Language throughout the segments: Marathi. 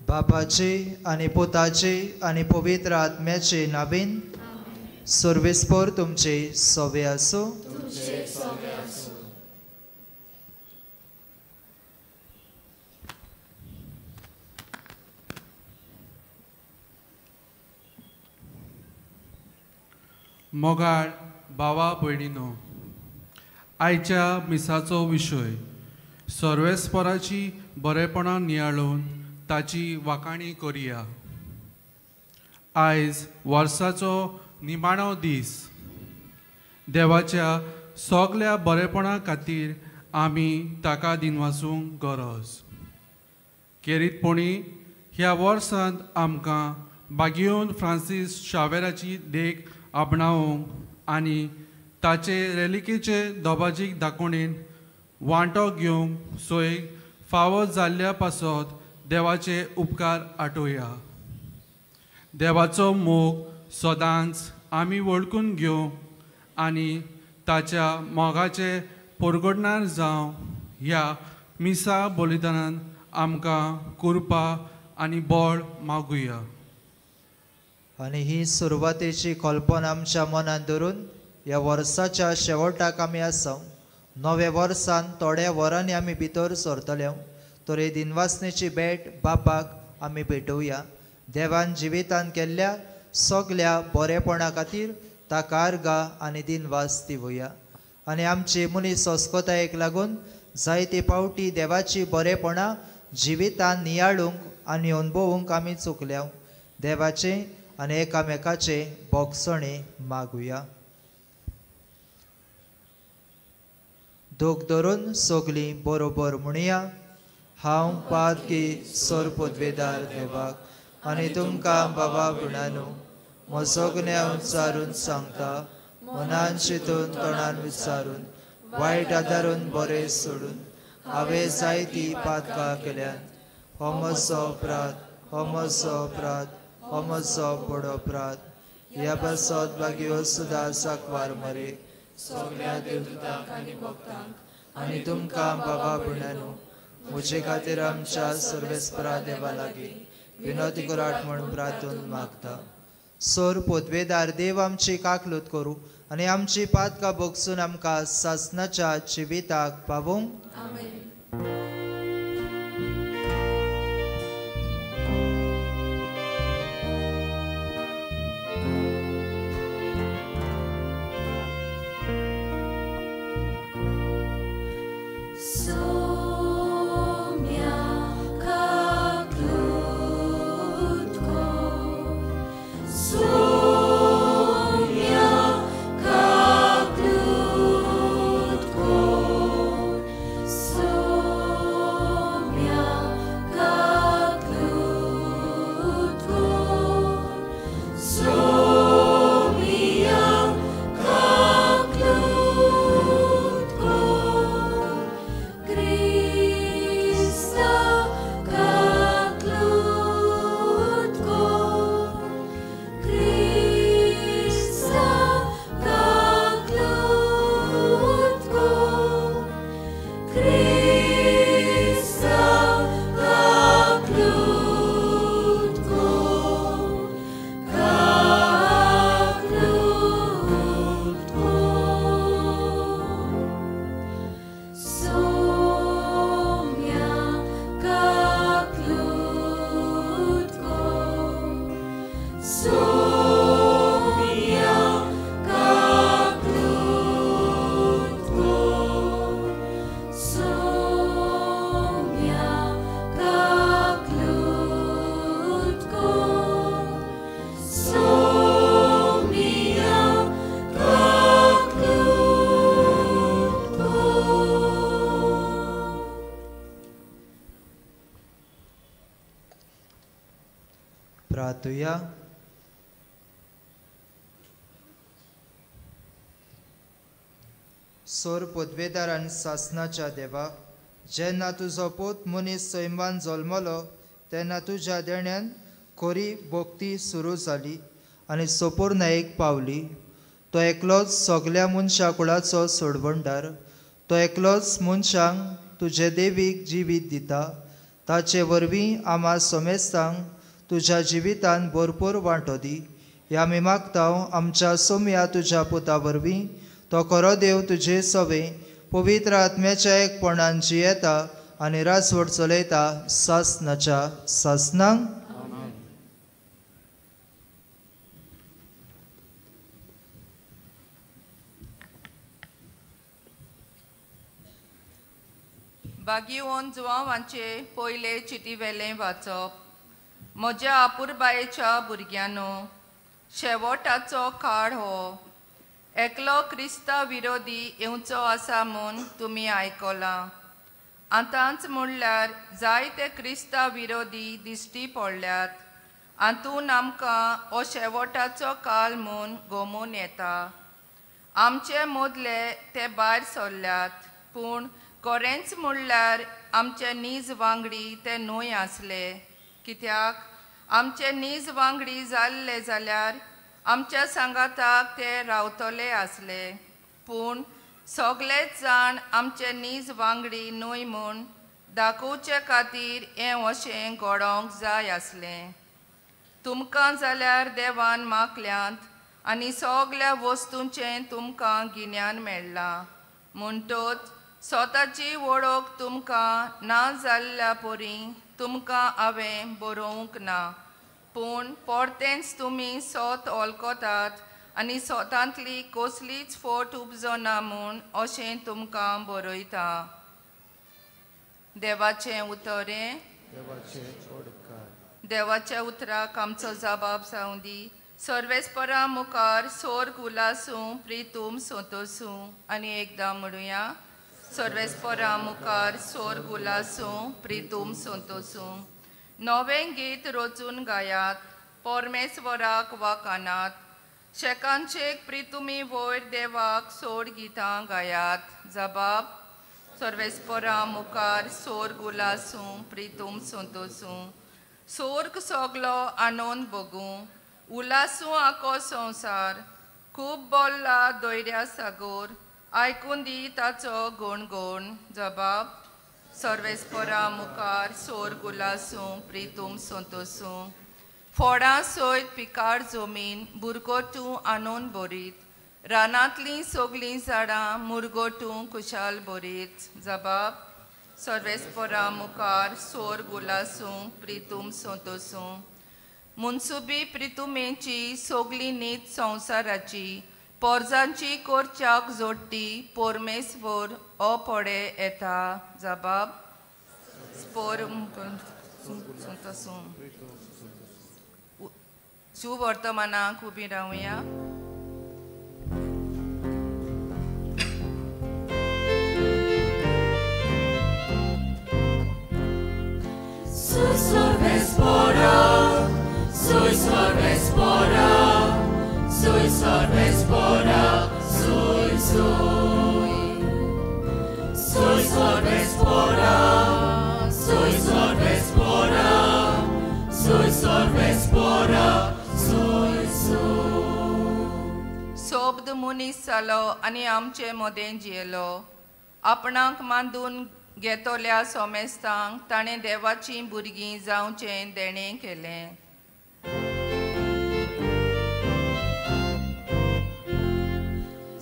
बापाचे आणि पुताचे आणि पवित्र आत्म्याचे नावेन सर्वेस्पर तुमचे सोवे असो। मोगाळ भावा भयणीनो, आयच्या मिसाचो विशय सर्वेस्पराची बरेपणां नियाळून ताची वाखाणी करुया। आयज वर्साचो निमाणो दीस। देवाच्या सगळ्या बरेपणा खातीर आमी ताका दिनवासूंक गरज। खेरीतपणी ह्या वर्सांत आमकां बागीवन फ्रांसीस शावेराची देख आपणावंक आनी ताचे रेलिकेचे दोबाजीक दाखोवणेन वांटो घेवंक सोय फावो जाल्ल्या पासत देवाचे उपकार आठोवया। देवाचो मोग सदांच आमी वळखून घेवंक आनी ताच्या मोगाचे परगडणार जावं ह्या मिसा बलिदानान आमकां कृपा आनी बळ मागुया। आनी ही सुरवातेची कल्पना आमच्या मनात धरून ह्या वर्साच्या शेवटाक आमी आसा। नव्या वर्सान थोड्या वरांनी आमी भितर सरतले, तर हे दिनवासनेची भेट बापाक आमी भेटोवया। देवान जिवितान केल्ल्या सगळ्या बरेपणा खातीर ताका अर्गा आनी दिनवास दिवया। आनी आमची मनीस अस्कोतायेक लागून जायते फावटी देवाची बरेपणा जिवितान नियाळूंक आनी अनुभवूंक आमी चुकल्या। देवाचे आनी एकामेकाचे बोगसणे मागुया। दोग धरून सगळीं बरोबर म्हणुया। हांव पातकी सोर पदवेदार देवाक आनी तुमकां बाबा भयणानो म्हजो गुन्यांव विचारून सांगता, मनान चिंतून तोंडान विचारून वायट आदारून बरें सोडून हांवें जायतीं पातकां केल्यात। हो म्हजो अपराध, हो म्हजो अपराध, हो म्हजो बडो अपराध। ह्या पासत बागयो सुद्दां साकवार मरे सगळ्या देवदूतांक आनी भक्तांक आनी तुमकां बाबा भयणानो म्हजे खातीर आमच्या सर्वेस्परा देवा लागीं विनोदी कराट म्हणून प्रार्थून मागता। सोर पदवेदार देव आमची काकलूत करूं आनी आमची पातकां भोगसून आमकां सासणाच्या जिविताक पावूंक। आमेन। प्रार्थुया. सोर पदवेदार आनी सासनाच्या देवा, जेन्ना तुजो पूत मनीस सैमान जल्मलो तेन्ना तुज्या देण्यान खरी भक्ती सुरू जाली आनी सोपूर न्हंयेक पावली. तो एकलोच सगल्या मनशा कुळाचो सोडवणदार. तो एकलोच मनशांक तुजे देवीक जिवीत दिता. ताचे वरवीं आम्हा सोमेस्तांक तुज्या जिवितान भरपूर वांटो दी. ह्या आमी मागतांव आमच्या सोम्या तुज्या पुता वरवीं. तो खरो देव तुजे सवे पवित्र आत्म्याच्या एकपणान जियेता आनी रासवट चलयता सासनाच्या सासनांक. बागीवन जुवांवांचे पयले चिटी वेलें वाचप. म्हज्या आपुरबायेच्या भुरग्यांनो, शेवटाचो काळ हो. एकलो क्रिस्तांव विरोधी येवचो आसा म्हूण तुमी आयकलां. आतांच म्हणल्यार जायते क्रिस्तांव विरोधी दिश्टी पडल्यात. हातून आमकां हो शेवटाचो काळ म्हूण गमून येता. आमचे मदले ते भायर सरल्यात, पूण खरेंच म्हणल्यार आमचे नीज वांगडी ते न्हय आसले. कित्याक आमचे नीज वांगडी जाल्ले जाल्यार आमच्या सांगाताक ते रावतले आसले. पूण सगळेच जाण आमचे नीज वांगडी न्हय म्हूण दाखोवचे खातीर हें अशें घडोवंक जाय आसलें. तुमकां जाल्यार देवान मागल्यांत आनी सगळ्या वस्तूंचें तुमकां गिन्यान मेळ्ळां. म्हणटच स्वताची वळख तुमकां ना जाल्ल्या परी तुमकां हांवें बरोवंक ना. पूण परतेंच तुमी स्वत वळखतात आनी स्वतांतली कसलीच फट उपजना म्हूण अशें तुमकां बरयता. देवाचें उतरें. देवाच्या उतराक आमचो जबाब जावं दी. सर्वेस्परा मुखार स्वर्ग उलासूं प्रितूम सोंतोसूं. आनी एकदां म्हणुया. सर्वेस्परा मुखार स्वर्ग उलासूं प्रितूम सोंतोसूं. नवें गीत रचून गायात, परमेश्वराक वाखानात. शेकांचेक प्रितुमी वयर देवाक सोड गितां गायात. जबाब. सर्वेस्परा मुखार स्वर्ग उलासूं प्रितूम सोंतोसूं. स्वर्ग सगलो आनंद बगूं, उलासूं आको संवसार. खूब बोल्ला दोयऱ्या सागोर, आयकून दी ताचो गुणगुण. जबाब. सर्वेस्परा मुखार स्वर्ग उलासूं प्रितूम सोंतोसूं. फोडां सयत पिकाड जमीन बुरगोटूं आनंद बरीत. रानांतलीं सगलीं झाडां मुरगोटूं कुशाल बरीत. जबाब. सर्वेस्परा मुखार स्वर्ग उलासूं प्रितूम सोंतोसूं. मुनसुबी प्रितुमेची सगलीं नीत संवसाराची पोरजांची कोरच्याक जोडटी परमेश्वर हो पडे येता. जबाब. स्पोर सोंतोसूं. सुवर्तमानाक उबी रावया. Soy sorvespora, soy sorvespora, soy sorvespora, soy sorvespora, soy sorvespora, soy sorvespora, soy. सोबद मनीस जालो आनी आमचे मदें जियेलो. आपणाक मांडून घेतोल्या सोमेस्तांक ताणें देवाचीं भुरगीं जावचें देणें केलें.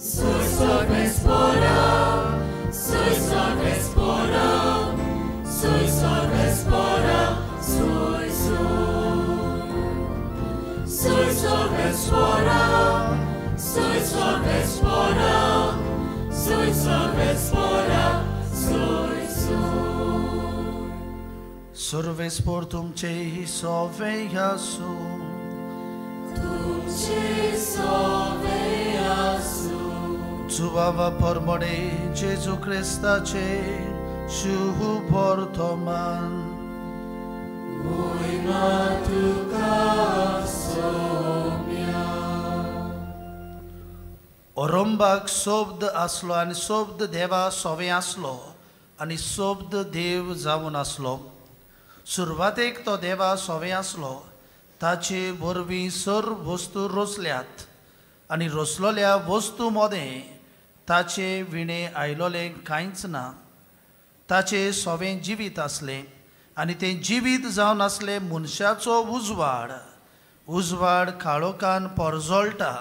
Soy sorvespora, soy sorvespora, soy sorvespora, soy sorvespora, soy sorvespora, soy sorvespora, soy. Sorvespor तुमचे सोवे यासू, तुमचे सोवे यासू. Czuwawa pormone Jezu Chrystacie, Shuhu portoman. ओरंबाक सोब्द आसलो आनी सोब्द देवा सोवे आसलो आनी सोब्द देव जावन आसलो. सुरवातेक तो देवा सोवे आसलो. ताचे वरवीं सर्व वस्तू रोसल्यात आनी रोसलोल्या वस्तू मदें ताचे विणे आयलोलें कांयच ना. ताचे सोवें जिवीत आसलें आनी तें जिवीत जावन आसलें मनशाचो उजवाड. उजवाड काळोखान परजोळटा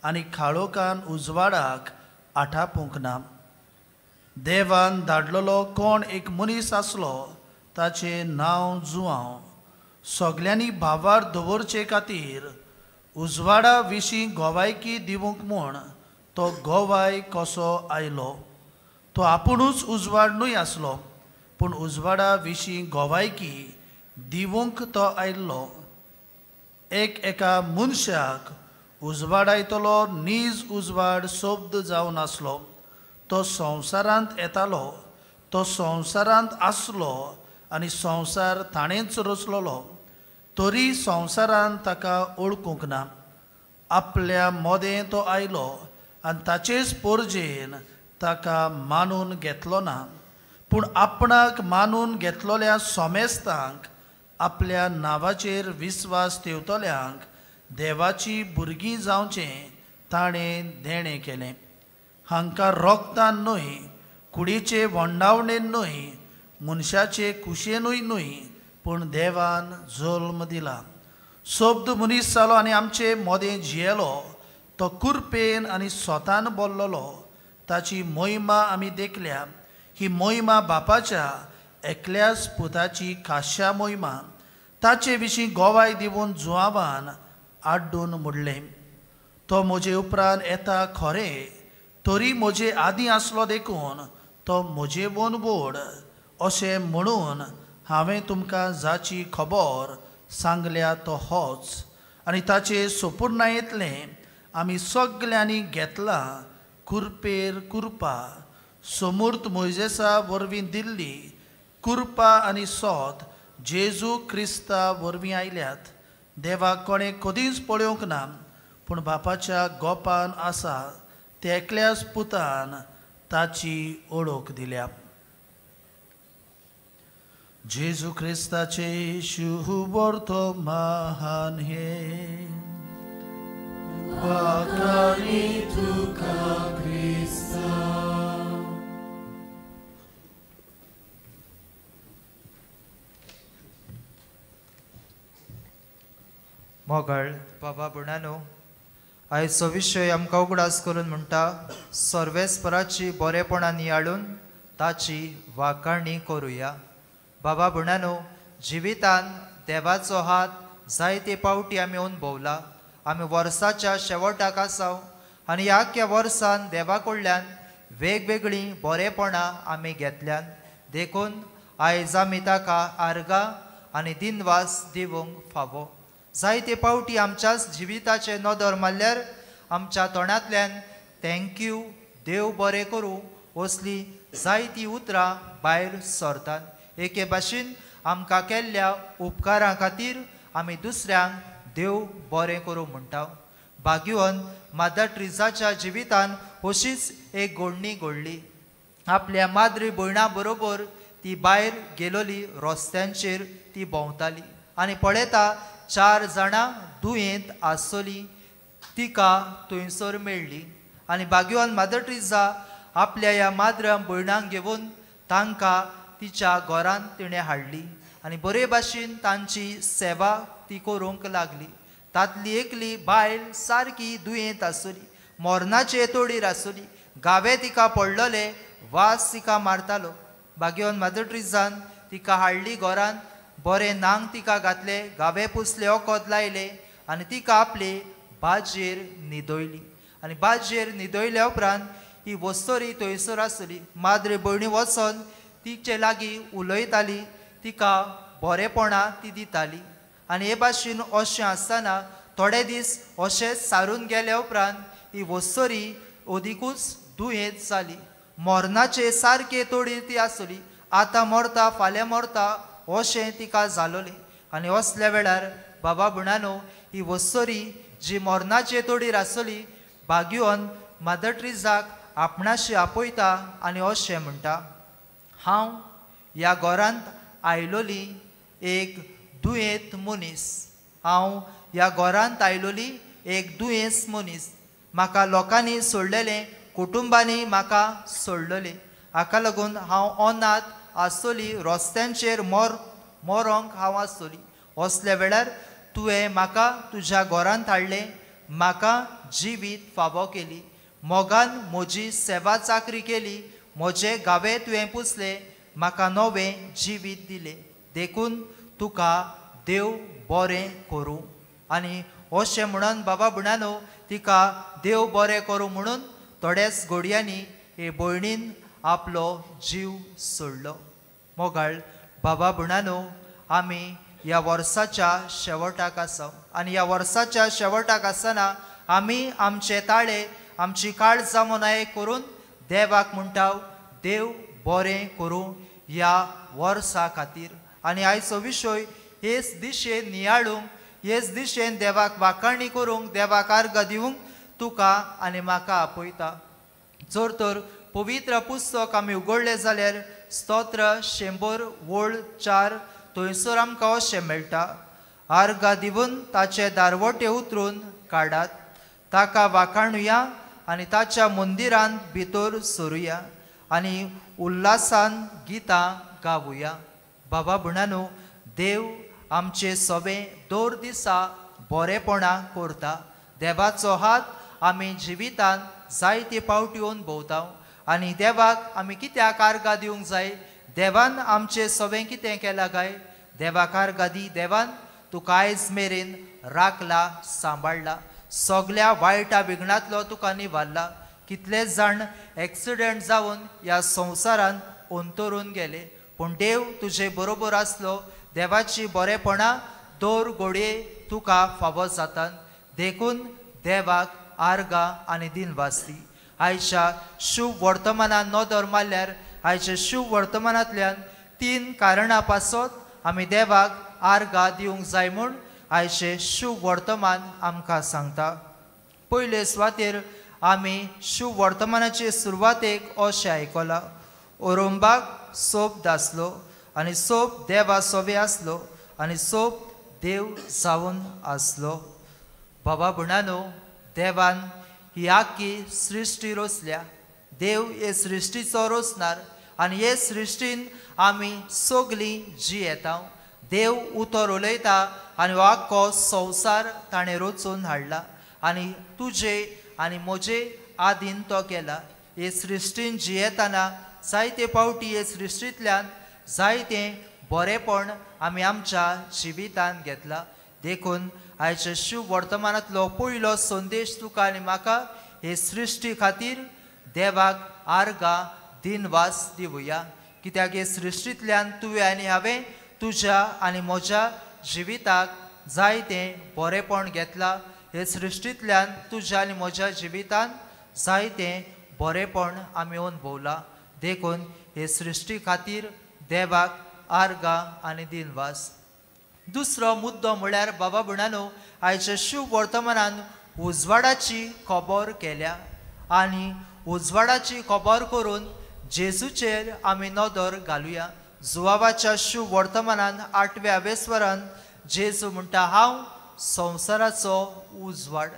आनी काळोखान उजवाडाक आटापूंक ना. देवान धाडलेलो कोण एक मनीस आसलो ताचें नांव जुआंव. सगल्यांनी भावार दवरचे खातीर उजवाडा विशीं गोवायकी दिवंक म्हूण तो गोवाय कसो आयलो. तो आपुणूच उजवाड न्हय आसलो पूण उजवाडा विशीं गोवायकी दिवंक तो आयिल्लो. एका मनशाक उजवाडायतलो नीज उजवाड सोब्द जावन आसलो. तो संवसारांत येतालो, तो संवसारांत आसलो आनी संवसार ताणेंच रचलोलो. तरी संवसारान ताका ओळखूंक ना. आपल्या मोदें तो आयलो आनी ताचेच पोरजेन ताका मानून घेतलो ना. पूण आपणाक मानून घेतलोल्या सोमेस्तांक आपल्या नांवाचेर विस्वास ठेवतल्यांक देवाची भुरगीं जावचें ताणें देणें केलें. हांकां रोगतान न्हय, कुडीचे वंडावणेन न्हय, मनशाचे कुशेनूय न्हय, पूण देवान जल्म दिला. सोब्द मनीस जालो आनी आमचे मोदें जियेलो. तो कुरपेन आनी स्वतान बोल्लोलो. ताची मोहिमा आमी देखल्या. ही मोहिमा बापाच्या एकल्याच पुताची खाशा मोहिमा. ताचे विशीं गोवाय दिवन जुआंवान आड्डून म्हणलें, तो म्हजे उपरांत येता खरें, तरी म्हजे आदीं आसलो देखून तो म्हजे वन व्हड. अशें म्हणून हांवें तुमकां जाची खबर सांगल्या तो होच. आनी ताचे सोपुर्णायेंतलें आमी सगल्यांनी घेतलां कुरपेर कुरपा. समूर्त मोइजेसा वरवीं दिल्ली कुरपा आनी सोत जेजू क्रिस्ता वरवीं आयल्यात. देवाक कोणें कधीच पळोवंक ना, पूण बापाच्या गोपान आसा ते एकल्याच पुतान ताची ओळख दिल्या. जेजू क्रिस्ताचे शुभोर्थ महान हे वाकानी तुका क्रिस्ता. मोगळ बाबा बुणानो, आयचो विशय आमकां उगडास करून म्हणटा सर्वेस्पराची बरेपणांनी हाडून ताची वाखाणणी करुया. बाबा बुणानो, जिवितान देवाचो हात जायते पावटी आमी अनुभवला. आमी वर्साच्या शेवटाक आसाव आनी ह्या वर्सान देवा कडल्यान वेगवेगळीं बरेपणां आमी घेतल्यान देखून आयज आमी ताका आर्गां आनी दिनवास दिवंक फावो. जायते पावटी आमच्याच जिविताचे नदर मारल्यार आमच्या तोंडांतल्यान थँक्यू, देव बरें करूं असली जायतीं उतरां भायर सरतात. एके भाशेन आमकां केल्ल्या उपकारां खातीर आमी दुसऱ्यांक देव बरें करूं म्हणटा. भाग्यवन मादर ट्रिजाच्या जिवितान अशीच एक घडणी घडली. आपल्या माद्री भयणा बरोबर ती भायर गेलोली. रस्त्यांचेर ती भोंवताली आनी पळयता 4 जाणां दुयेंत आसली. तिका थंयसर मेळ्ळी आनी भाग्यवान मादर ट्रिजा आपल्या ह्या माद्र भयणांक घेवन तांकां तिच्या घरांत तिणें हाडली आनी बरे भाशेन तांची सेवा ती करूंक लागली. तातली एकली बायल सारकी दुयेंत आसली, मरणाचे येतोडीर आसली. गावे तिका पडलोले, वास तिका मारतालो. भाग्यवान मादर ट्रिजान तिका हाडली घरांत. बरें नांग तिका घातले, गावे पुसले, ओकोद लायले आनी तिका आपले बाजयेर न्हिदयली. आनी बाजयेर न्हिदयल्या उपरांत ही वस्तोरी थंयसर आसली. माद्रे भयणी वचोन तिचे लागीं उलयताली, तिका बरेपणां ती दिताली. आनी हे भाशेन अशें आसतना थोडे दीस अशेंच सारून गेल्या उपरांत ही वस्तोरी ओदिकूच दुयेंत जाली. मरणाचे सारके तोडीर ती आसली. आतां मरता, फाल्यां मरता अशें तिका जालोलें. आनी असल्या वेळार बाबा भुणानो ही वस्तोरी जी मरणाचे तोडीर आसली भाग्योन मदर ट्रिजाक आपणाशी आपयता आनी अशें म्हणटा, हांव ह्या घरांत आयलोली एक दुयेंत मनीस, हांव ह्या घरांत आयलोली एक दुयेंस मनीस, म्हाका लोकांनी सोडलेलें, कुटुंबांनी म्हाका सोडलेलें, हाका लागून हांव अनाथ आसतली, रस्त्यांचेर मोरोंक हांव आसतली. असल्या वेळार तुवें म्हाका तुज्या घरांत हाडलें, म्हाका जिवीत फावो केली, मोगान म्हजी सेवा चाकरी केली, म्हजे गावे तुवें पुसले, म्हाका नवें जिवीत दिलें. देखून तुका देव बरें करूं. आनी अशें म्हणून बाबा भुणानो तिका देव बरें करूं म्हणून थोड्याच घडयांनी हे भयणीन आपलो जीव सोडलो. मोगाळ बाबा भुणानो आमी ह्या वर्साच्या शेवटाक आसा आनी ह्या वर्साच्या शेवटाक आसतना आमी आमचे ताळे आमची काळजां मनाय करून देवाक म्हणटा देव बरें करूं ह्या वर्सा खातीर. आनी आयचो विशय हेच दिशेन नियाळूंक, हेच दिशेन देवाक वाखाणणी करूंक, देवाक अर्घ दिवंक तुका आनी म्हाका आपयता. जर तर पवित्र पुस्तक आमी उगडलें जाल्यार स्तोत्र 100:4 थंयसर आमकां अशें मेळटा, अर्घ दिवन ताचे दारवटे उतरून काडात, ताका वाखाणुया आनी ताच्या मंदिरांत भितर सरुया आनी उल्हासान गितां गावुया. बाबा भुणानो देव आमचे सवें दर दिसा बरेपणां करता. देवाचो हात आमी जिवितान जायते पावटी अनुभवता आनी देवाक आमी कित्याक अर्घ दिवंक जाय, देवान आमचें सवें कितें केलां काय, देवाक अर्घ दी. देवान तुका आयज मेरेन राखला, सांबाळला, सगल्या वायटा विघ्नांतलो तुका निवारला. कितलेच जाण एक्सिडेंट जावन ह्या संवसारांत अंतरून गेले, पूण देव तुजे बरोबर आसलो. देवाची बरेपणां दर घडये तुका फावो जातात. देखून देवाक अर्घ आनी दिनवास दी. आयच्या शुभ वर्तमानान नदर मारल्यार आयच्या शुभ वर्तमानांतल्यान 3 कारणां पासत आमी देवाक अर्घ दिवंक जाय म्हूण आयचे शुभ वर्तमान आमकां सांगता. पयले सुवातेर आमी शुभ वर्तमानाचे सुरवातेक अशें आयकलां, ओरोंबाक सोप दासलो आनी सोप देवा सोबे आसलो आनी सोप देव जावन आसलो. बाबा भुणानो देवान ही आख्खी सृश्टी रचल्या. देव हे सृश्टीचो रचणार आनी हे सृश्टीन आमी सगलीं जी येता. देव उतर उलयता आनी हो आख्खो संवसार ताणें रचून हाडला आनी तुजे आनी म्हजे आदीन तो केला. हे सृश्टीन जी येताना जायते पावटी हे सृश्टींतल्यान जायतें बरेपण आमी आमच्या जिवितान घेतला. देखून आयच्या शुभ वर्तमानांतलो पयलो संदेश तुका आनी म्हाका हे सृश्टी खातीर देवाक अर्घ दिनवास दिवया. कित्याक हे सृश्टींतल्यान तुवें आनी हांवें तुज्या आनी म्हज्या जिविताक जायतें बरेपण घेतलां. हे सृश्टींतल्यान तुज्या आनी म्हज्या जिवितान जायतें बरेपण आमी अनुभवलां. देखून हे सृश्टी खातीर देवाक अर्घ आनी दिनवास. दुसरो मुद्दो म्हळ्यार बाबा भुणानो आयच्या शुभ वर्तमानान उजवाडाची खबर केल्या आनी उजवाडाची खबर करून जेजूचेर आमी नदर घालुया. जुवावाच्या शुभ वर्तमानान 8व्या वेस्वरान जेजू म्हणटा, हांव संवसाराचो उजवाड.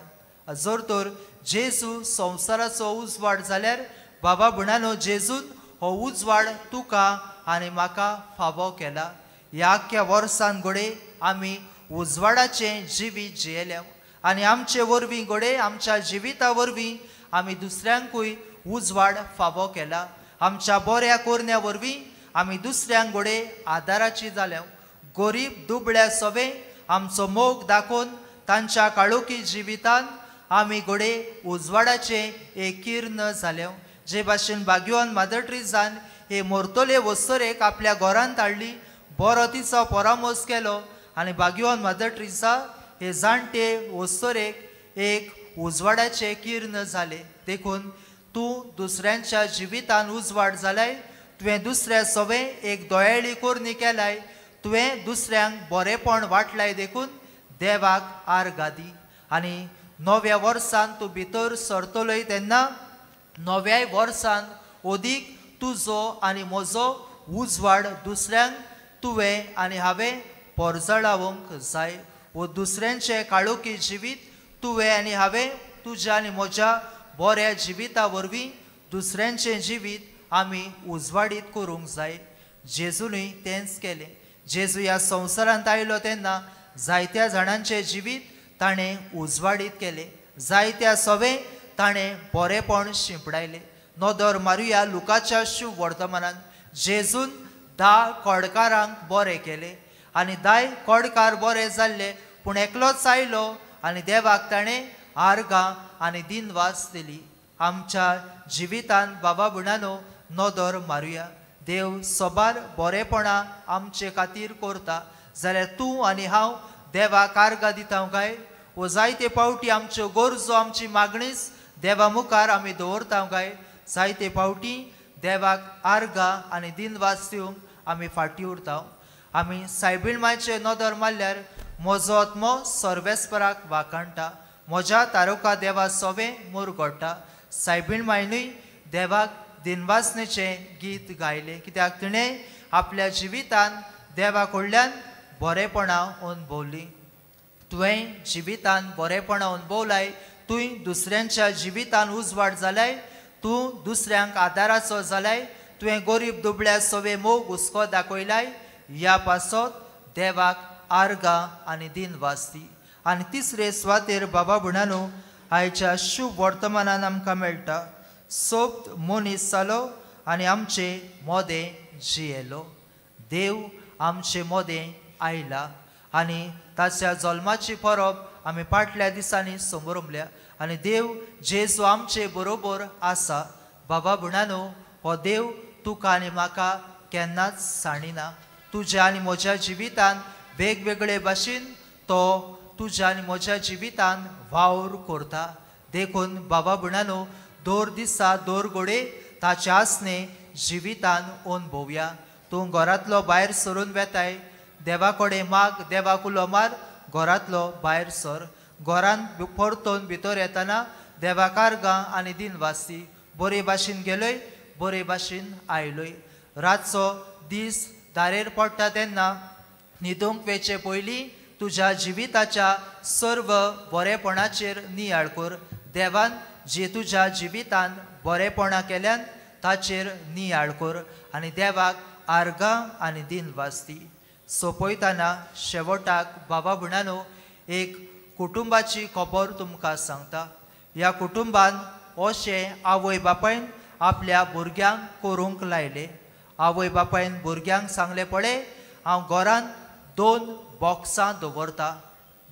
जर तर जेजू संवसाराचो उजवाड जाल्यार बाबा भुणानो जेजून हो उजवाड तुका आनी म्हाका फावो केला. ह्या आख्ख्या वर्सान घोडे आमी उजवाडाचें जिवीत जियेल्या आनी आमचे वरवीं घोडे आमच्या जिविता वरवीं आमी दुसऱ्यांकूय उजवाड फावो केला. आमच्या बऱ्या कोरण्या वरवीं आमी दुसऱ्यांक घोडे आदाराची जाल्या. गरीब दुबळ्या सवें आमचो मोग दाखोवन तांच्या काळोखी जिवितान आमी घोडे उजवाडाचे एक किर्ण जाल्या. जे भाशेन भाग्यवान मदर ट्रिजान हे मोरतोले वस्तरेक आपल्या घरांत हाडली, बरो तिचो परामोस केलो आनी भाग्यवान मदर ट्रिजा हे जाणटे वस्तरेक एक उजवाडाचे किर्ण जाले. देखून तूं दुसऱ्यांच्या जिवितान उजवाड जालाय, तुवें दुसऱ्या सवें एक दोयाळी कोरणी केलाय, तुवें दुसऱ्यांक बरेपण वाटलाय देखून देवाक आर्गां दी. आनी नव्या वर्सान तूं भितर सरतलोय तेन्ना नव्या वर्सान ओदीक तुजो आनी म्हजो उजवाड दुसऱ्यांक तुवें आनी हांवें पोरजळावंक जाय. वो दुसऱ्यांचें काळोखी जिवीत तुवें आनी हांवें तुज्या आनी म्हज्या बऱ्या जिविता वरवीं दुसऱ्यांचें जिवीत आमी उजवाडीत करूंक जाय. जेजूनय तेंच केलें. जेजू ह्या संवसारांत आयलो तेन्ना जायत्या जाणांचें जिवीत ताणें उजवाडीत केलें. जायत्या सवें ताणें बरेपण शिंपडायलें. नोदोर मारुया लुकाच्या शुभ वर्तमानांत जेजून 10 कोडकारांक बरें केलें आनी 10 कोडकार बरे जाल्ले पूण एकलोच आयलो आनी देवाक ताणें आर्गां आनी दिनवास दिली. आमच्या जिवितांत बाबा भयणानो नोदोर मारुया. देव सोबार बरेपणां आमचे खातीर करता जाल्यार तूं आनी हांव देवाक आर्गां दिता काय? वो जायते पावटी आमच्यो गरजो आमची मागणीच देवा मुखार आमी दवरता काय? जायते पावटी देवाक आर्गां आनी दिनवास दिवंक आमी फाटीं उरता. आमी सायबीण नोदोर मारल्यार म्हजो आत्मो सर्वेस्पराक वाखाणटा. म्हज्या तारुका देवा सोवें मुरगोडटा. सायबीण मायनूय देवाक दिनवासनेचें गीत गायलें कित्याक तिणें आपल्या जिवितांत देवा कडल्यान बरेपणां अनुभवलीं. तुवें जिवितांत बरेपणां अनुभवलाय. तुंय दुसऱ्यांच्या जिवितांत उजवाड जालाय. तूं दुसऱ्यांक आदाराचो जालाय. तुवें गरीब दुबळ्या सवे मोग हुस्को दाखयलाय. ह्या पासत देवाक आर्गां आनी दिनवास दी. आनी तिसरे सुवातेर बाबा भयणानो आयच्या शुभ वर्तमानान आमकां मेळटा सोब मनीस जालो आनी आमचें मोदें जियेलो. देव आमचें मोदें आयला आनी ताच्या जल्माची परब आमी फाटल्या दिसांनी समोरल्या आनी देव जेजू आमचे बरोबर आसा. बाबा भयणानो हो देव तुका आनी म्हाका केन्नाच साणिना. तुज्या आनी म्हज्या जिवितांत वेगवेगळे भाशेन तो तुज्या आनी म्हज्या जिवितांत वावर करता. देखून बाबा भयणानो दर दिसा दर घोडे ताचे आसने जिवितांत अनुभवया. तूं घरांतलो भायर सरून वेताय देवा कडेन माग. देवाक उलो मार. घरांतलो भायर सर. घरांत परतून भितर येतना देवाक आर्गां आनी दिनवास दी. बरे भाशेन गेलोय बरे भाशेन आयलोय. रातचो दीस दारेर पडटा तेन्ना न्हिदूंक वेचे पयलीं तुज्या जिविताच्या सर्व बरेपणाचेर नियाळ कर. देवान जे तुज्या जिवितांत बरेपणां केल्यान ताचेर नियाळ कर आनी देवाक आर्गां आनी दिनवास दी. सोंपयतना शेवटाक बाबा भयणानो एक कुटुंबाची खबर तुमकां सांगता. ह्या कुटुंबान अशें आवय बापायन आपल्या भुरग्यांक करूंक लायलें. आवय बापायन भुरग्यांक सांगलें पळय हांव घरांत 2 बॉक्सां दवरता.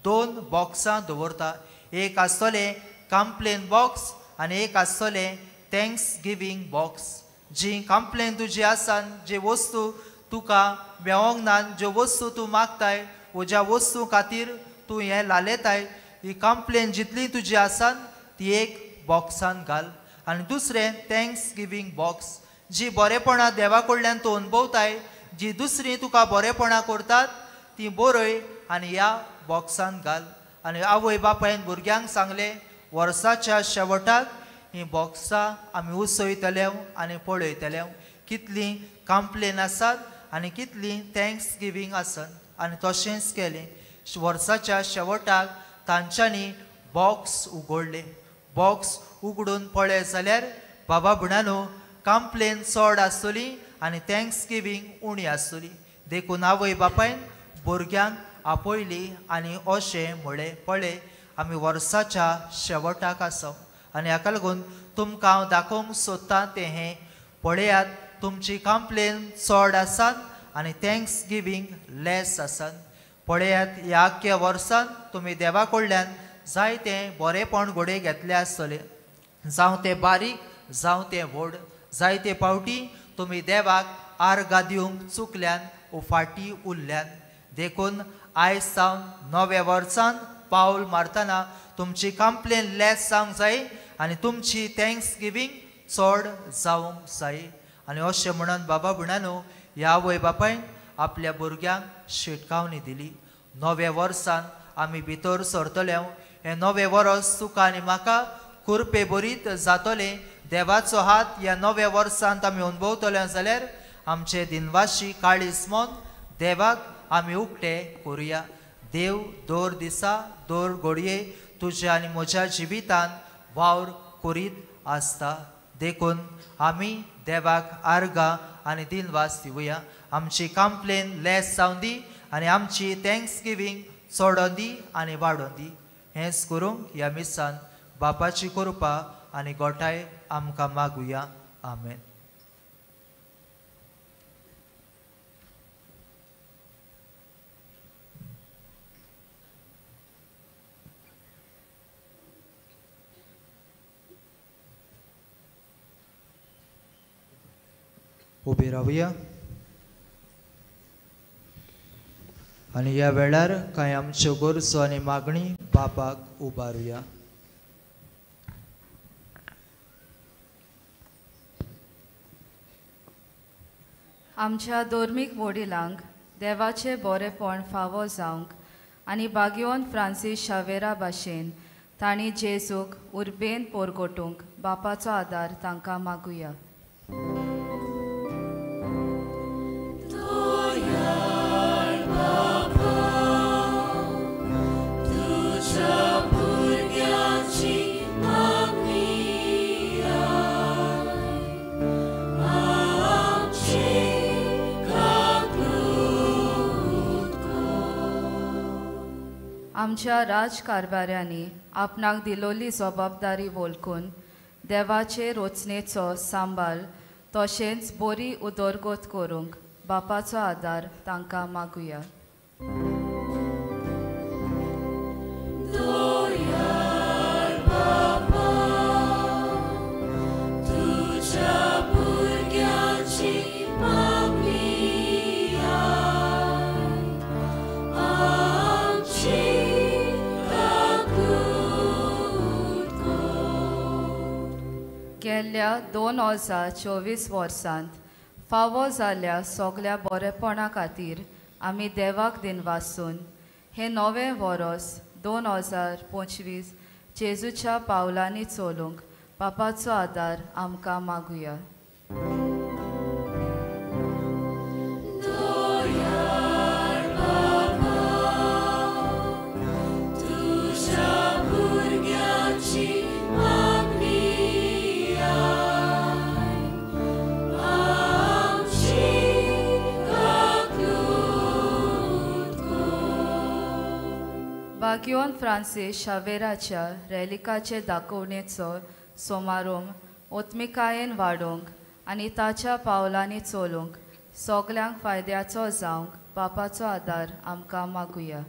2 बॉक्सां दवरता. एक आसतलें कंप्लेन बॉक्स आनी एक आसतलें थँक्स गिवींग बॉक्स. जी कंप्लेन तुजी आसान जे वस्तू तुका मेळोंक ना ज्यो वस्तू तूं मागताय वो ज्या वस्तू खातीर तूं हें लालयताय ही कंप्लेन जितली तुजी आसान ती एक बॉक्सान घाल. आनी दुसरें थँक्स गिवींग बॉक्स. जी बरेपणां देवा कडल्यान तूं अनुभवताय जी दुसरीं तुका बरेपणां करतात ती बरय आनी ह्या बॉक्सान घाल. आनी आवय बापायन भुरग्यांक सांगलें वर्साच्या शेवटाक ही बॉक्सां आमी उसयतले आनी पळयतले कितलीं कंप्लेन आसात आनी कितलीं थँक्स गिवींग आसात. आनी तशेंच केलें. वर्साच्या शेवटाक तांच्यांनी बॉक्स उगडलें. बॉक्स उगडून पळय जाल्यार बाबा भयणानो कंप्लेन चड आसतली आनी थँक्स गिवींग उणी आसतली. देखून आवय बापायन भुरग्यांक आपयली आनी अशें म्हळें पळय आमी वर्साच्या शेवटाक आसा आनी हाका लागून तुमकां हांव दाखोवंक सोदतां तें हें पळयात तुमची कंप्लेन चड आसात आनी थँक्स गिवींग लेस आसात. पळयात ह्या आख्या वर्सान तुमी देवा कडल्यान जायतें बरेपण घोडे घेतले आसतले जावं तें बारीक जावं तें व्हड. जायते पावटी तुमी देवाक आर्गां दिवंक चुकल्यान वो फाटीं उरल्यान. देखून आयज सावन नव्या वर्सान पावल मारतना तुमची कंप्लेन लेस जावंक जाय आनी तुमची थँक्स गिवींग चड जावंक जाय. आनी अशें म्हणून बाबा भयणानो ह्या आवय बापायन आपल्या भुरग्यांक शिटकावणी दिली. नवे वर्सान आमी भितर सरतले. हे नवे वर्स तुका आनी म्हाका कुरपे बरीत जातले. देवाचो हात ह्या नव्या वर्सांत आमी अनुभवतले जाल्यार आमचे दिनवाशी काळीज मन देवाक आमी उक्ते करुया. देव दर दिसा दर घडये तुज्या आनी म्हज्या जिवितान वावर करीत आसता. देखून आमी देवाक आर्गां आनी दिनवास दिवया. आमची कंप्लेन लेस जावन दी आनी आमची थँक्स गिवींग चडोवन दी आनी वाडोवन दी. हेंच करूंक ह्या मिसान बापाची कृपा आनी गोठाय आमकां मागुया. आमेन. उबी रावया आनी ह्या वेळार कांय आमच्यो गरजो आनी मागणी बापाक उबारुया. आमच्या धर्मीक वडिलांक देवाचे बरेपण फावो जावंक आनी बागयोन फ्रांसीस शावेरा भाशेन तांणी जेजूक उर्बेन पोरगोटूंक बापाचो आदार तांकां मागुया. आमच्या राजकारभाऱ्यांनी आपणाक दिलोली जबाबदारी वळखून देवाचे रचनेचो सांबाळ तशेंच बरी उदरगत करूंक बापाचो आदार तांकां मागुया. गेल्ल्या 2024 वर्सांत फावो जाल्ल्या सगळ्या बरेपणा खातीर आमी देवाक दिनवासून हे नवें वर्स 2025 जेजूच्या पावलांनी चलूंक बापाचो आदार आमकां मागुया. बागयोन फ्रांसीस शावेराच्या रेलिकाचे दाखोवणेचो समारोह ओत्मिकायेन वाडोवंक आनी ताच्या पावलांनी चलूंक सगल्यांक फायद्याचो जावंक बापाचो आदार आमकां मागुया.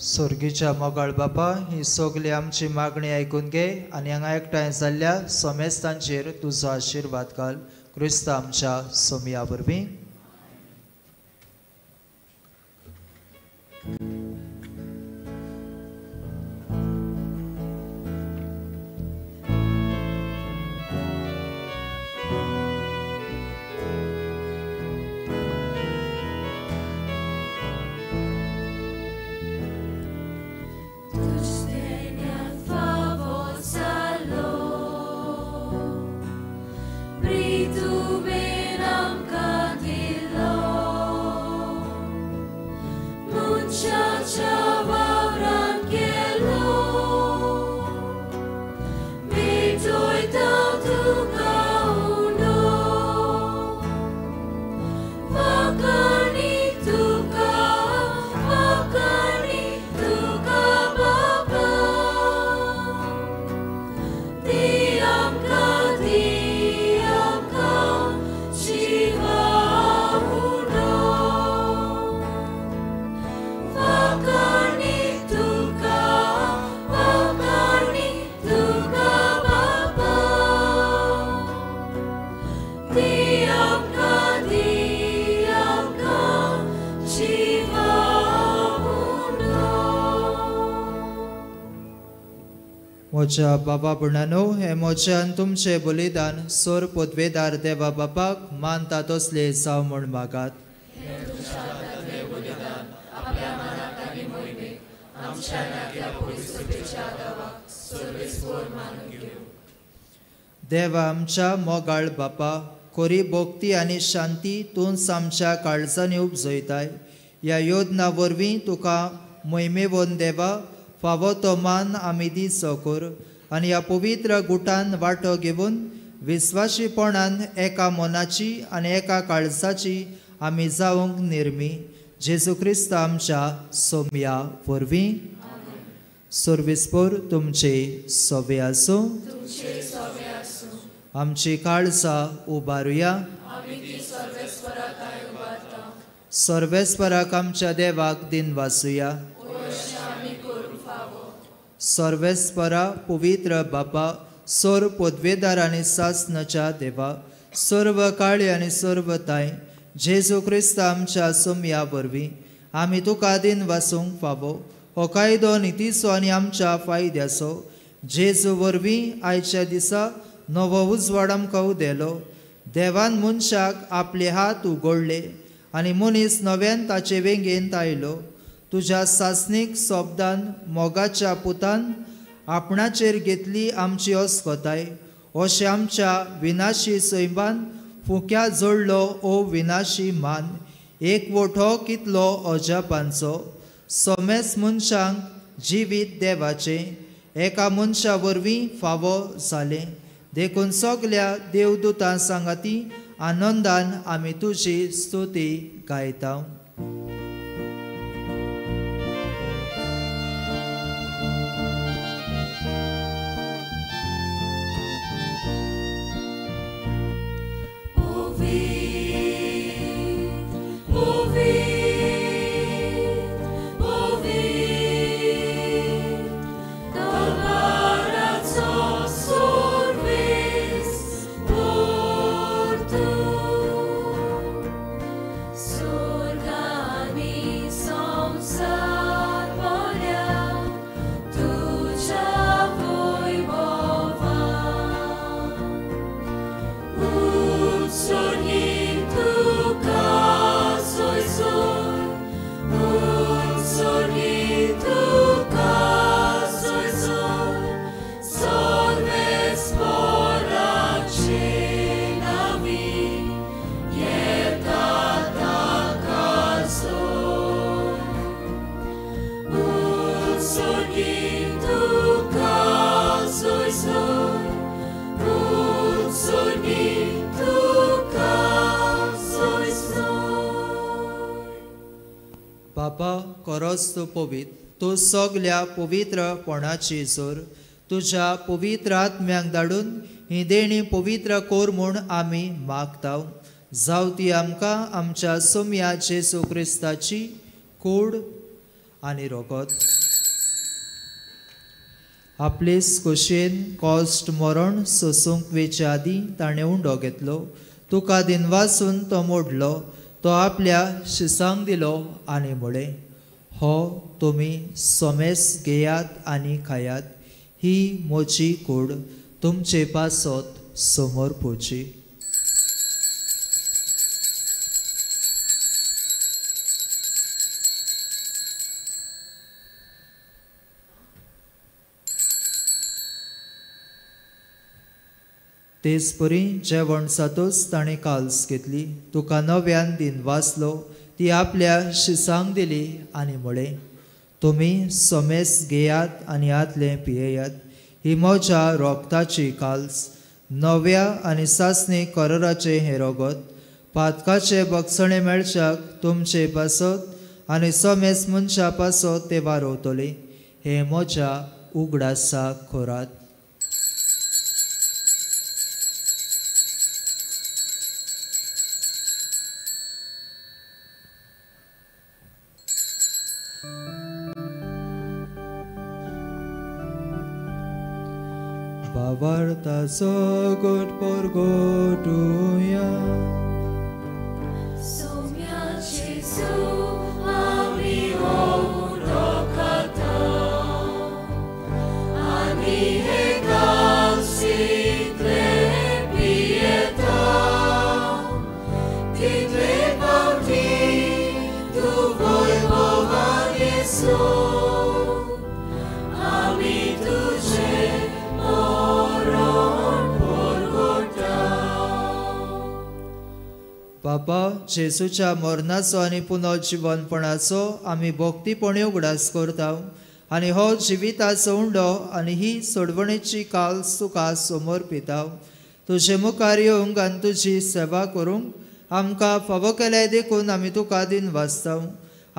स्वर्गीच्या मोगाळ बापा, ही सगळी आमची मागणी आयकून घे आनी हांगा एकठांय जाल्ल्या सोमेस्तांचेर तुजो आशिर्वाद घाल. क्रिस्त आमच्या सोमिया वरवीं. Tu ben am cadre म्हज्या बाबा भुरण्यांनो, हे म्हज्यान तुमचे बलिदान सोर पदवेदार देवा बापाक मानता तसले जाव म्हूण मागात. देवा आमच्या मोगाळ बापा, खरी भक्ती आनी शांती तूंच आमच्या काळजांनी उपजयताय. ह्या योजना वरवीं तुका मोहिमेवन देवा फावो तो मान आमी दिसो कर आनी ह्या पवित्र गुटान वांटो घेवन विस्वाशीपणान एका मनाची आनी एका काळजाची आमी जावंक निर्मी. जेजू क्रिस्त आमच्या सोम्या वरवीं. सर्विस्पोर तुमचे सोवे आसूं. आमची काळजां उबारुया. सर्वेस्पराक आमच्या देवाक दिन वासुया. सर्वेस्परा पवित्र बापा, सोर पदवेदार आनी सासणाच्या देवा, सर्व काळी आनी सर्व ताय, जेजू क्रिस्त आमच्या सोम्या वरवीं आमी तुका दिन वासूंक फावो. हो कायदो नितीचो आनी आमच्या फायद्याचो. जेजू वरवीं आयच्या दिसा नवो उजवाड आमकां उदेलो. देवान मनशाक आपले हात उगडले आनी मनीस नव्यान ताचे वेंगेंत आयलो. तुज्या सासणीक सोबदान मोगाच्या पुतान आपणाचेर घेतली आमची अस्कोताय. अशें आमच्या विनाशी सैमान फुक्या जोडलो ओ विनाशी मान. एक वोठो कितलो अजापांचो. सोमेस मनशांक जिवीत देवाचें एका मनशा वरवीं फावो जालें. देखून सगल्या देवदूतां सांगाती आनंदान आमी तुजी स्तुती गायता. बापा, खरोच तूं पवित्र. तूं सगल्या पवित्रपणाची जोर तुज्या पवित्र आत्म्याक धाडून ही देणी पवित्र कोर म्हूण आमी मागता. जावं ती आमकां आमच्या सोम्या जेजू क्रिस्ताची कूड आनी रोगत. आपलेच खोशेन कॉस्ट मरण सोसूंक वेचे आदीं ताणें उंडो घेतलो. तुका दिन वासून तो मोडलो. तो आपल्या शिसांक दिलो आनी म्हळें, हो तुमी सोमेस घेयात आनी खायात. ही म्हजी कूड तुमचे पासत समोर पोवची. तेच परी जेवण जातूच ताणें काल्स घेतली. तुका नव्यान दिन वाचलो. ती आपल्या शिसांक दिली आनी म्हळें, तुमी सोमेस घेयात आनी आदलें पियेयात. ही म्हज्या रोगताची काल्स. नव्या आनी सासणी कराराचें हें रोगत. पातकाचे बगसणे मेळच्याक तुमचे पासत आनी सोमेस मनशा पासत ते वारोवतले. हे म्हज्या उगडासा खोरात. Bavartaso God porgoduya. Somia Jesu ami o rokata. Ani जेजू आमी तुझे मरण परगटा बाबा जेसूच्या मरणाचो आनी पुनर्जीवनपणाचो आमी भक्तीपणे उगडास करता आनी हो जिविताचो उंडो आनी ही सोडवणेची काल सुखा समोर पिता तुजे मुखार येवंक आनी तुजी सेवा करूंक आमकां फावो केले देखून आमी तुका दिन वाचता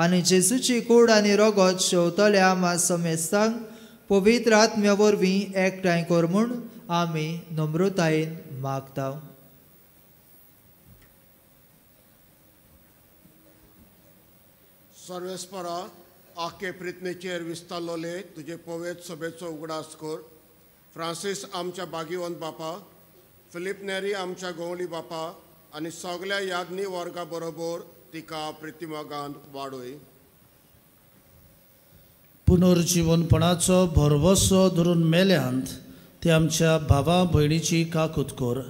आनी जेसूची कूड आनी रगत शेवतल्या आमा समेस्तांक पवित्र आत्म्या वरवीं एकठांय कर म्हूण आमी नम्रतायेन मागता. सर्वेस्परा आखे प्रितनेचेर विस्तारलोले तुजे पवित्र सभेचो उगडास कर. फ्रांसीस आमच्या बागीवंत बापा, फिलिप नेरी आमच्या गोवली बापा आनी सगळ्या याज्ञी वर्गा बरोबर तिका प्रितिमोगान वाडय. पुनर्जीवनपणाचो भरवसो धरून मेल्यांत ते आमच्या भावा भयणीची काकूत कर.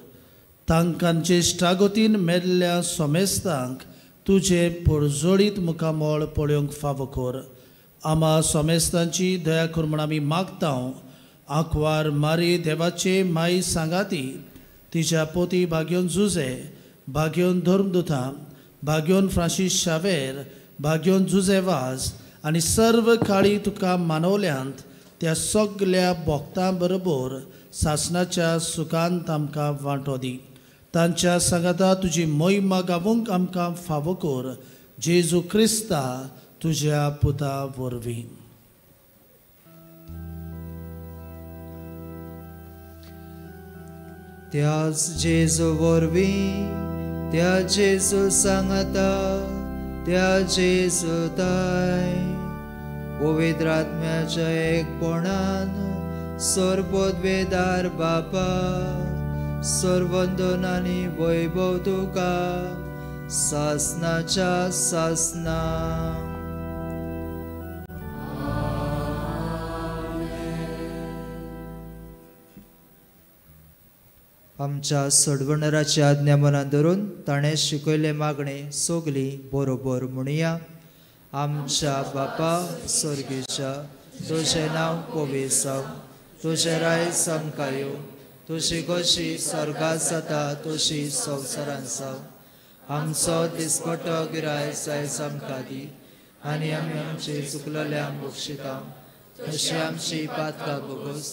तांकांचे इश्टागतीन मेल्ल्या सोमेस्तांक तुजे परजोडीत मुखामोळ पळोवंक फावो कर. आमा सोमेस्तांची दया कर म्हूण आमी मागता. आंकवार मारी देवाचे माई सांगाती तिच्या पोती भाग्योन जुजे, भाग्योन धर्मदुता, भाग्योन फ्रांसीस शावेर, भाग्योन जुजे वाज आनी सर्व काळी तुका मानवल्यांत त्या सगळ्या भक्तां बरोबर सासणाच्या सुखांत आमकां वांटो दी. तांच्या सांगाता तुजी मोहिमा गावूंक आमकां फावो कर. जेजू क्रिस्ता तुज्या पुता वरवीं. त्याच जेजू वरवीं, त्या जेजू सांगता, त्या जेजू ताय पवित्र आत्म्याच्या एकपणान सर्वोद्वेदार बापा सर्वंदन आनी वैभव तुका सासनाच्या सासना. आमच्या सोडवणाराची आज्ञा मनात धरून ताणें शिकयले मागणे सगली बरोबर म्हणुया. आमच्या बापा स्वर्गीच्या तुजें नांव पवित्र जावं, तुजें राय आमकां येवं, तुजी कशी स्वर्गांत जाता तशी संवसारांत जावं. आमचो दिसपट्टो गिराय आयज आमकां दी आनी आमी आमची चुकलेल्यांक बक्षिता तशी आमची पातकां बोगोस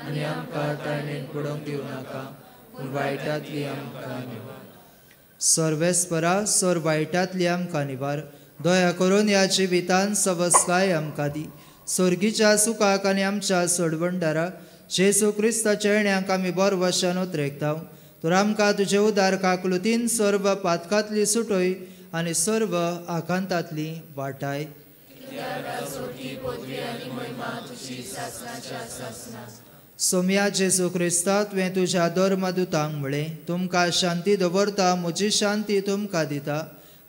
आनी आमकां टायणेन पडोवंक दिवं नाका पूण वायटांतली आमकां निवार. सर्वेस्परा सर वायटांतली आमकां निवार. दया करून ह्या जिवितांत सवस्काय आमकां दी. सर्गीच्या सुखाक आनी आमच्या सोडवणदारा जेजू क्रिस्ताच्या येण्याक आमी बरो वशान उतरेकता. तर आमकां तुजे उदार काकलुतीन सर्व पातकांतली सुटोय आनी सर्व आकांतांतली वाटाय. सोम्या जेजू क्रिस्ता तुवें तुज्या धर्मदुतांक म्हळें, तुमकां शांती दवरता, म्हजी शांती तुमकां दिता.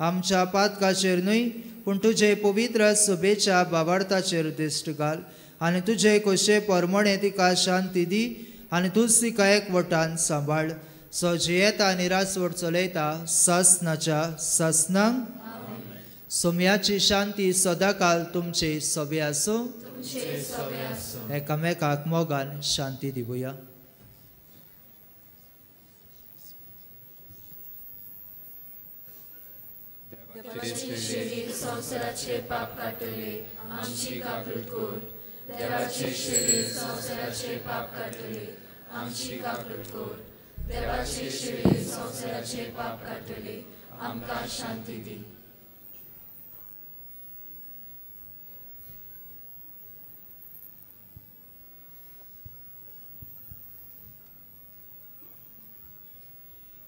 आमच्या पातकाचेर न्हय पूण तुजे पवित्र सभेच्या भावार्थाचेर दिश्ट घाल आनी तुजे कशे परमणे तिका शांती दी आनी तूंच तिका एकवटान सांबाळ. सो जियेता आनी रासवड चलयता सासनाच्या सासनांक. सोम्याची शांती सदांकाल तुमचे सभे आसूं. एकामेकाक मोगान शांती दिवया. संवसाराचे पाप काटले आमची काकूट कर. देवाचे शरीर संवसाराचे पाप काटले आमची काकूट कर. देवाचे शरीर संवसाराचे पाप काटले आमकां शांती दी.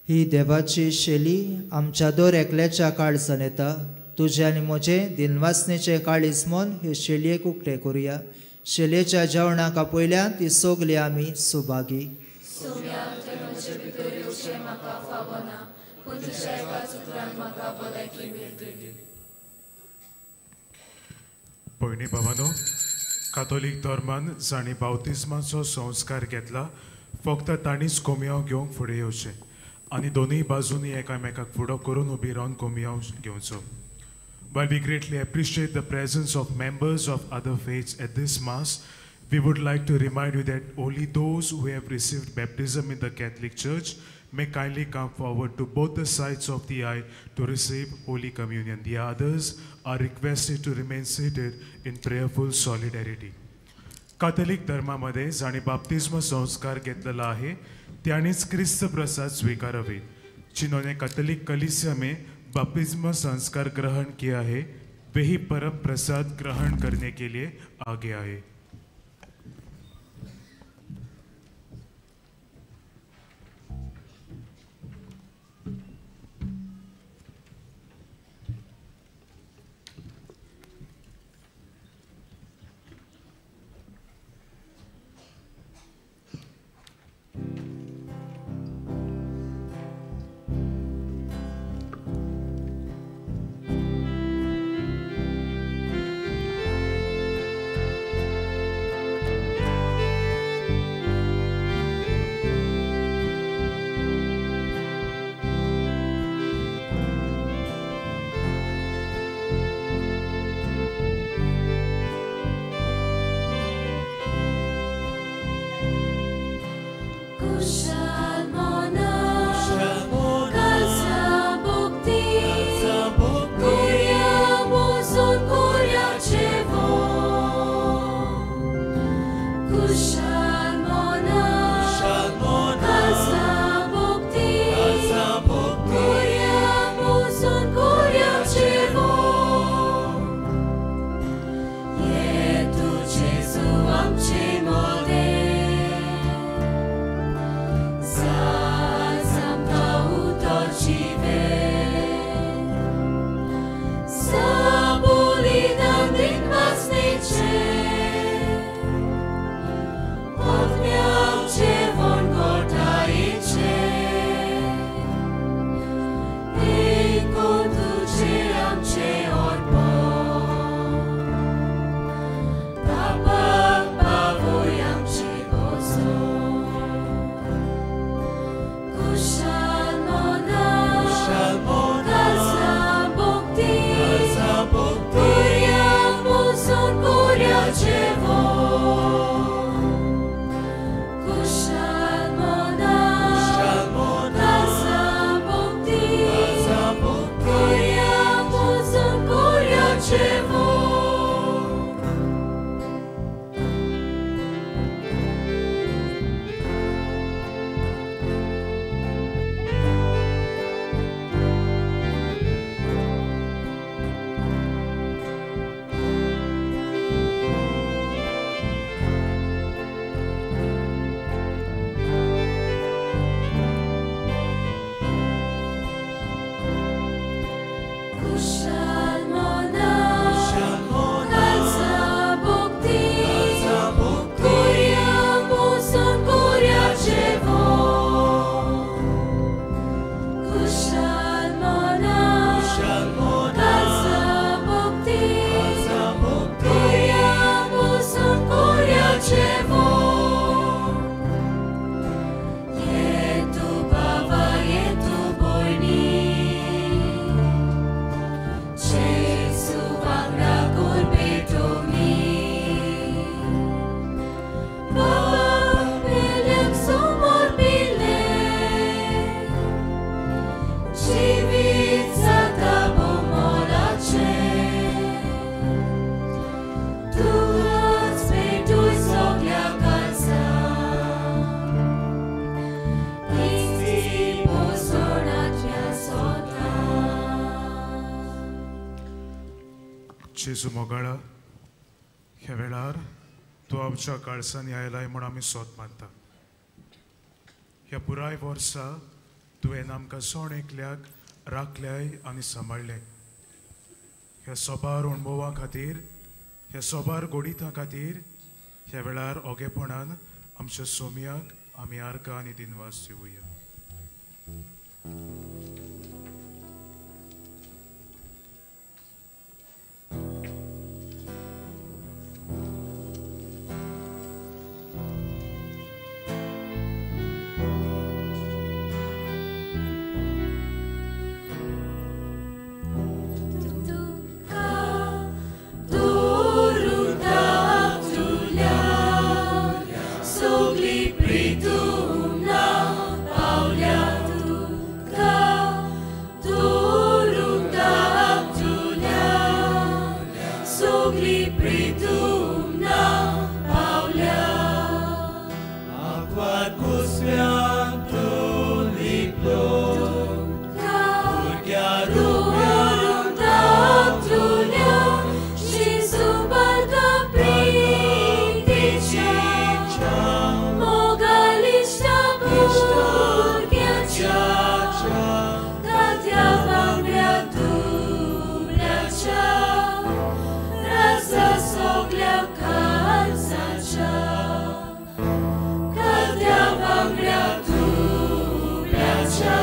ही देवाची शेली आमच्या दर एकल्याच्या काळजान येता. तुजे आनी म्हजे दिनवासनेचे काळीज मन हे शेलयेक उक्ते करुया. शेलयेच्या जेवणाक पयल्यान ती सोगली आमी सुभागी. भयणी भावानो, कातोलीक धर्मान जाणी बावतिस्माचो संस्कार घेतला फक्त ताणीच कोमयाव घेवंक फुडें येवचें आनी दोनूय बाजूनी एकामेकाक फुडो करून उबी रावन कोमयाव घेवचो. While we greatly appreciate the presence of members of other faiths at this Mass, we would like to remind you that only those who have received baptism in the Catholic Church may kindly come forward to both the sides of the aisle to receive Holy Communion. The others are requested to remain seated in prayerful solidarity. Catholic धर्मामध्ये ज्याने बाप्तिस्म संस्कार घेतलेला आहे त्यानेच ख्रिस्त प्रसाद स्वीकारावे. जिन्होंने कैथोलिक कलीसिया में बपतिस्म संस्कार ग्रहण किया है वही परम प्रसाद ग्रहण करने के लिए आगे आए. जेजू मोगाळा ह्या वेळार तूं आमच्या काळजांनी आयलाय म्हूण आमी सोत मानता. ह्या पुराय वर्सा तुवें आमकां सोण एकल्याक राखल्याय आनी सांबाळलें. ह्या सोबार अणभवा खातीर ह्या सोबार गोडिता खातीर ह्या वेळार ओगेपणान आमच्या सोम्याक आमी आर्गां आनी दिनवास दिवया. तू सोगली प्रितूम ना पावल्या आग्वाद कुसव्यांक तूं लिपलो भुरग्या रुप्यान धाकटुल्या जेजू बाळका प्रितीच्या मोगालिश्टा भुरग्याच्या कात्या वांगड्या दुबळ्याच्या राजा सोगल्या खालसाच्या कात्या वांगड्या दुबळ्याच्या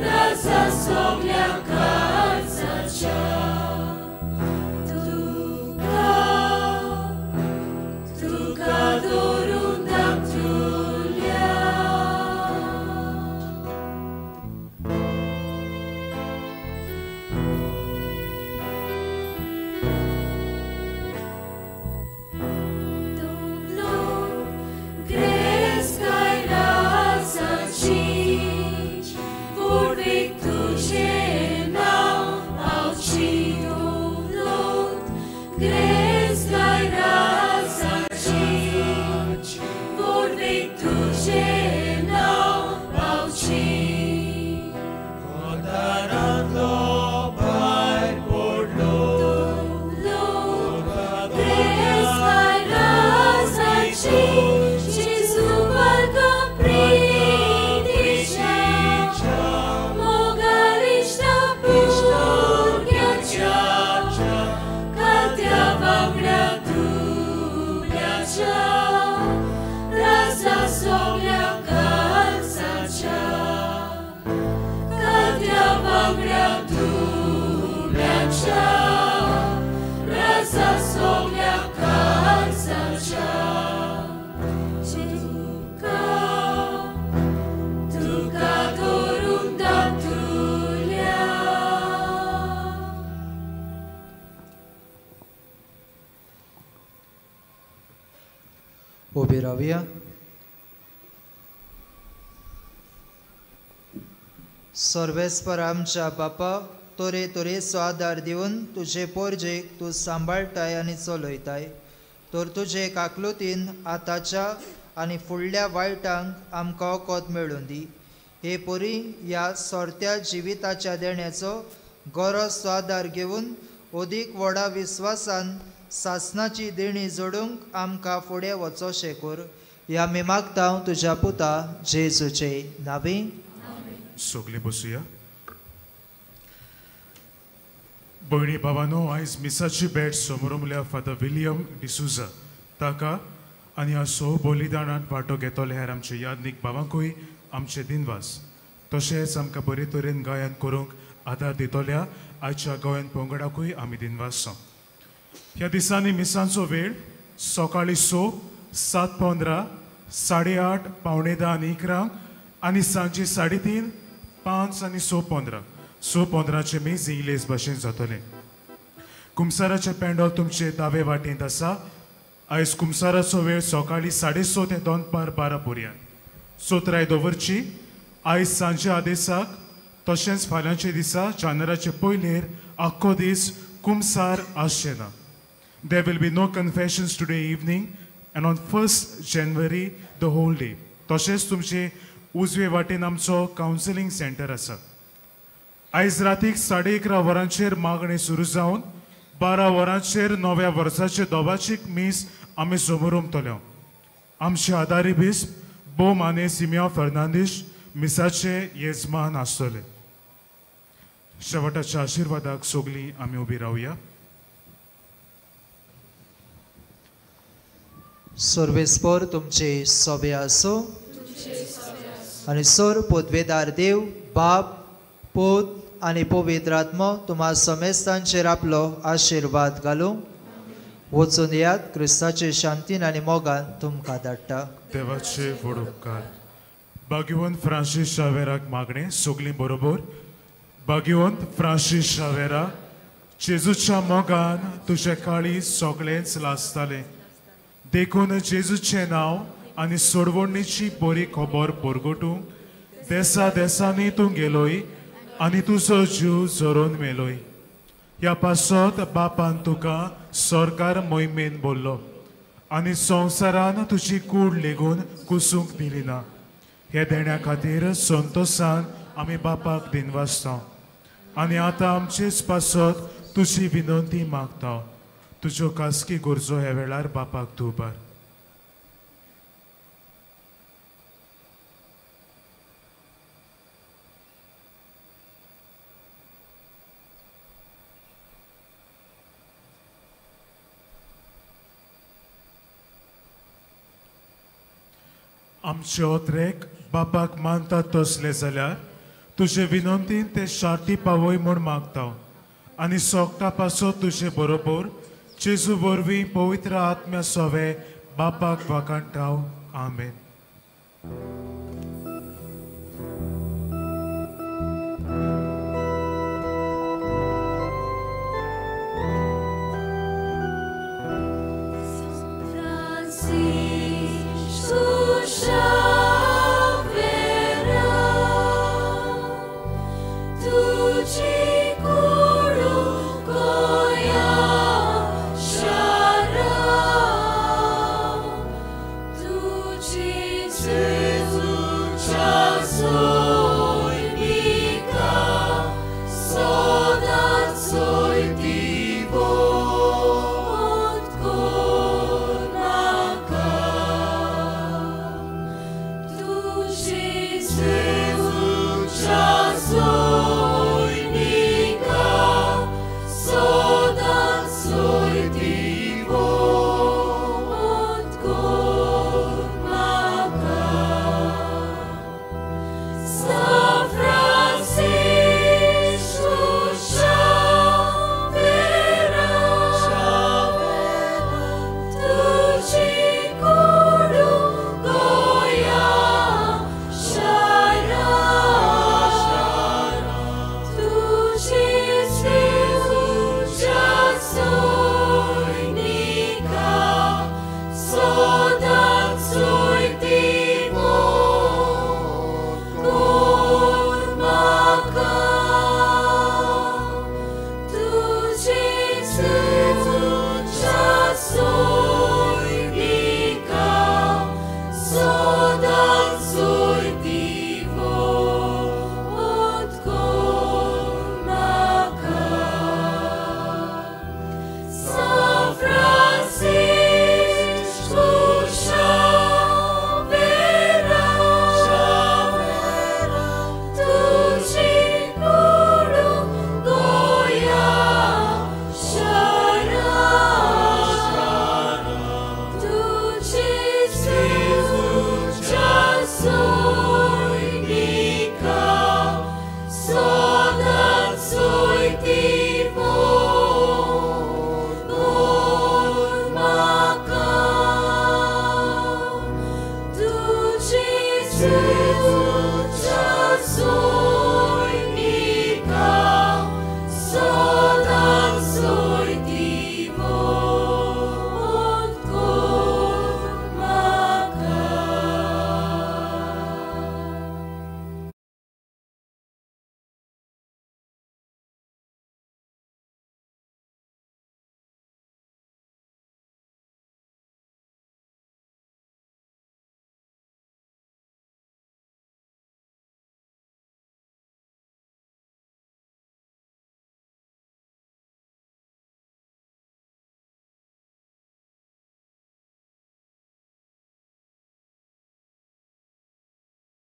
राजा सोगल्या खालसाच्या तुका दवरून धाकटुल्या Grace काय राजाची पुर्वीक तुझें नाव पावची Grace काय राजाची पुर्वीक तुझें नाव पावची दारांतलो भायर पडलो Grace काय राजाची जेजू बाळका प्रितीच्या मोगालिश्टा भुरग्याच्या कात्या वांगड्या दुबळ्याच्या राजा सोगल्या खालसाच्या कात्या वांगड्या दुबळ्याच्या राजा सोगल्या खालसाच्या तुका दवरून धाकटुल्या उबे रावया. सर्वेस्पर आमच्या बापा तोरे तोरेचो आदार दिवन तुजे पोरजेक तूं सांबाळटाय आनी चलयताय तर तुजे काकलुतीन आतांच्या आनी फुडल्या वायटांक आमकां वखद मेळून दी. हे पोरी ह्या सोरत्या जिविताच्या देण्याचो गरजचो आदार घेवन अदीक व्हडा विस्वासान सासणाची देणी जोडूंक आमकां फुडें वचोशें कर. ह्या आमी मागता तुज्या पुता जेजूचे नांवी. सगळे बसुया. भयणी भावानो, आयज मिसाची भेट समोरुमल्या फादर विलियम डिसुजा ताका आनी ह्या सो बलिदानांत वांटो घेतले हेर आमचे यादनीक भावांकूय आमचे दिनवास. तशेंच आमकां बरे तरेन गायन करूंक आदार दितल्या आयच्या गोंयान पंगडाकूय आमी दिनवास. ह्या दिसांनी मिसांचो वेळ सकाळी 6, 7:15, 8:30, 9:45 आनी 11 आनी सांजे 3:30, 5 आनी 6:15. 6:15चे मेज इंग्लेज भाशेन जातले. कुमसाराचे पेंडॉल तुमचे दावे वाटेंत आसा. आयज कुमसाराचो वेळ सकाळी 6:30 ते दनपार 12 पर्यंत. सोत्राय दवरची. आयज सांजे आदेसाक तशेंच फाल्यांचे दिसा चानराचे पयलेर आख्खो दीस कुमसार आसचें ना. There will be no confessions today evening and on 1st January the whole day. तशेंच तुमचे उजवे वाटेन आमचो कावन्सिलींग सेंटर आसा. आयज रातीक 11:30 वरांचेर मागणें सुरू जावन 12 वरांचेर नव्या वर्साचे दोबाचीक मीस आमी समोरुमतल्यो. आमचे आदारी बिस्प बो माने सिमिया फर्नांदीश मिसाचे येजमान आसतले. शेवटाच्या आशिर्वादाक सगळीं आमी उबी रावया. सर्वेस्पर तुमचे सोबे आसो आनी सोर पदवेदार देव बाप पूत आनी पवित्र आत्मो तुम्हा समेस्तांचेर आपलो आशिर्वाद घालूं. वचून येयात. क्रिस्ताचे शांतीन आनी मोगान तुमकां धाडटा. देवाचे व्हड उपकार. भाग्यवंत फ्रांसीस शावेराक मागणें सगळीं बरोबर. भाग्यवंत फ्रांसीस शावेरा, जेजूच्या मोगान तुजे काळी सगळेंच लासतालें. देखून जेजूचें नांव आनी सोडवणीची बरी खबर परगटूंक देसा देसांनी तूं गेलोय आनी तुजो जीव झरोवन मेलोय. ह्या पासत बापान तुका सरकार मोहिमेन बोल्लो आनी संवसारान तुजी कूड लेगून कुसूंक दिली ना. हे देण्या खातीर संतोशान आमी बापाक दिनवासता आनी आतां आमचेच पासत तुजी विनंती मागता. तुज्यो खासगी गरजो ह्या वेळार बापाक धुबार. आमचे ओत्रेक बापाक मानतात तसले जाल्यार तुजे विनंतीन ते शाटी पावय म्हूण मागता आनी सोगता पासत तुजे बरोबर जेजू वरवीं पवित्र आत्म्या सोवे बापाक वाकाणटाव. आमेन.